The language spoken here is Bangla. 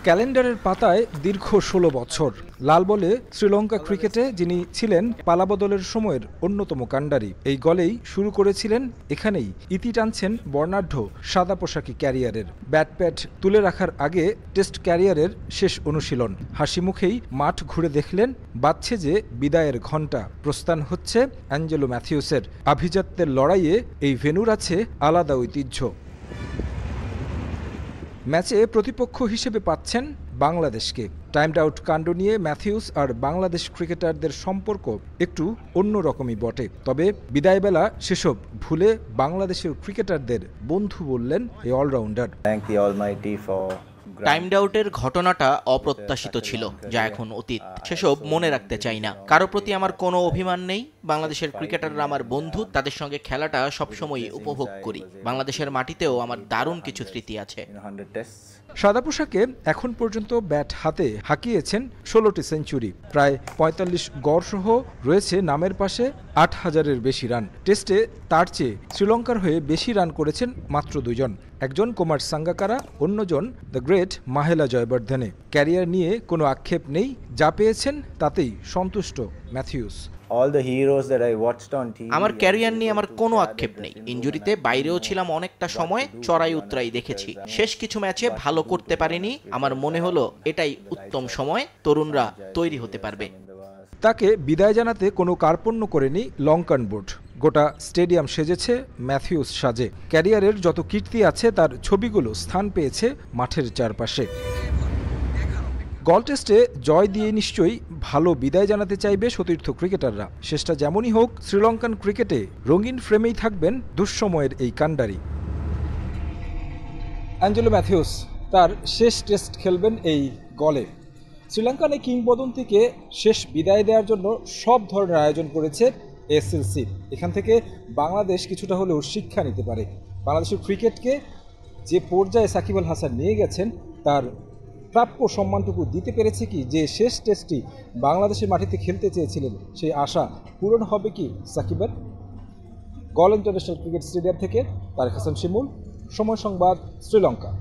ক্যালেন্ডারের পাতায় দীর্ঘ ১৬ বছর লাল বলে শ্রীলঙ্কা ক্রিকেটে যিনি ছিলেন পালাবদলের সময়ের অন্যতম কাণ্ডারি। এই গলেই শুরু করেছিলেন, এখানেই ইতি টানছেন বর্ণাঢ্য সাদা পোশাকি ক্যারিয়ারের। ব্যাট প্যাড তুলে রাখার আগে টেস্ট ক্যারিয়ারের শেষ অনুশীলন। হাসি মুখেই মাঠ ঘুরে দেখলেন, বাজছে যে বিদায়ের ঘণ্টা। প্রস্থান হচ্ছে অ্যাঞ্জেলো ম্যাথিউসের। আভিজাত্যের লড়াইয়ে এই ভেন্যুর আছে আলাদা ঐতিহ্য। ম্যাচে প্রতিপক্ষ হিসেবে পাচ্ছেন বাংলাদেশকে। টাইমড আউট কাণ্ড নিয়ে ম্যাথিউস আর বাংলাদেশ ক্রিকেটারদের সম্পর্ক একটু অন্যরকমই বটে। তবে বিদায়বেলা সেসব ভুলে বাংলাদেশের ক্রিকেটারদের বন্ধু বললেন এই অলরাউন্ডার। টাইমড আউটের ঘটনাটা অপ্রত্যাশিত ছিল, যা এখন অতীত। সেসব মনে রাখতে চাই না। কারো প্রতি আমার কোনো অভিমান নেই। বাংলাদেশের ক্রিকেটাররা আমার বন্ধু, তাদের সঙ্গে খেলাটা সবসময় উপভোগ করি। বাংলাদেশের মাটিতেও আমার দারুণ কিছু স্মৃতি আছে। সাদা পোশাকে এখন পর্যন্ত ব্যাট হাতে হাঁকিয়েছেন ১৬টি সেঞ্চুরি, প্রায় ৪৫ গড় সহ রয়েছে নামের পাশে ৮,০০০-এর বেশি রান। টেস্টে তার চেয়ে শ্রীলঙ্কার হয়ে বেশি রান করেছেন মাত্র দুজন, একজন কুমার সাঙ্গাকারা, অন্যজন the great Mahela Jayawardene. Career নিয়ে কোনো আক্ষেপ নেই, যা পেয়েছেন তাতেই সন্তুষ্ট ম্যাথিউস। আমার ক্যারিয়ার নিয়ে আমার কোনো আক্ষেপ নেই। ইনজুরিতে বাইরেও ছিলাম অনেকটা সময়, চড়াই উতরাই দেখেছি। শেষ কিছু ম্যাচে ভালো করতে পারিনি। আমার মনে হলো এটাই উত্তম সময়, তরুণরা তৈরি হতে পারবে। তাকে বিদায় জানাতে কোনো কার্পণ্য করেনি লঙ্কান বোর্ড। গোটা স্টেডিয়াম সেজেছে ম্যাথিউস সাজে। ক্যারিয়ারের যত কীর্তি আছে তার ছবিগুলো স্থান পেয়েছে মাঠের চারপাশে। গল টেস্টে জয় দিয়ে নিশ্চয়ই ভালো বিদায় জানাতে চাইবে সতীর্থ ক্রিকেটাররা। শেষটা যেমনই হোক, শ্রীলঙ্কান ক্রিকেটে রঙিন ফ্রেমেই থাকবেন দুঃসময়ের এই কাণ্ডারি। অ্যাঞ্জেলো ম্যাথিউস তার শেষ টেস্ট খেলবেন এই গলে। শ্রীলঙ্কান এই কিংবদন্তিকে শেষ বিদায় দেওয়ার জন্য সব ধরনের আয়োজন করেছে এসএলসি। এখান থেকে বাংলাদেশ কিছুটা হলেও শিক্ষা নিতে পারে। বাংলাদেশের ক্রিকেটকে যে পর্যায়ে সাকিব আল হাসান নিয়ে গেছেন, তার প্রাপ্য সম্মানটুকু দিতে পেরেছে কি? যে শেষ টেস্টটি বাংলাদেশের মাটিতে খেলতে চেয়েছিলেন, সেই আশা পূরণ হবে কি সাকিবের? গল ইন্টারন্যাশনাল ক্রিকেট স্টেডিয়াম থেকে তারেক হাসান শিমুল, সময় সংবাদ, শ্রীলঙ্কা।